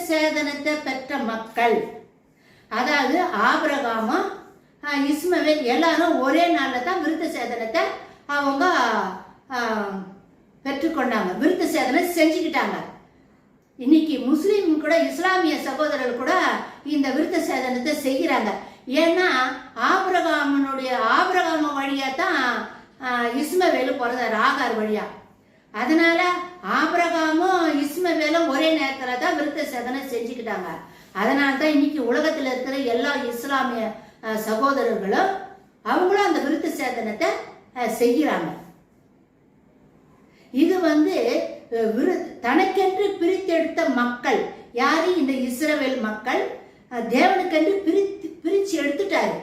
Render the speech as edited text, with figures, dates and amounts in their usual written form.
சேதனத்தை பெற்ற மக்கள், அதாவது ஆபிரகாமும் இஸ்மவேல் எல்லாரும் ஒரே நாளில் தான் விருத்த சேதனத்தை அவங்க பெற்றுக்கொண்டாங்க, விருத்த சேதனம் செஞ்சுக்கிட்டாங்க. இன்னைக்கு முஸ்லீம் கூட, இஸ்லாமிய சகோதரர்கள் கூட இந்த விருத்த சேதனத்தை செய்கிறாங்க. ஏன்னா ஆபிரகாம வழியா தான் இஸ்மவேலு பிறந்தார், ஆகார் வழியா. அதனால ஆபிரகாமும் இஸ்மவேலும் ஒரே நேரத்தில் தான் விருத்த சேதனம் செஞ்சுக்கிட்டாங்க. அதனால தான் இன்னைக்கு உலகத்தில் இருக்கிற எல்லா இஸ்லாமிய சகோதரர்களும் அவங்களும் அந்த விருத்த சேதனத்தை செய்கிறாங்க. இது தனக்கென்று பிரித்தெடுத்த மக்கள் யாரு? இந்த இஸ்ரவேல் மக்கள். தேவனுக்கென்று பிரிச்சு எடுத்துட்டாரு.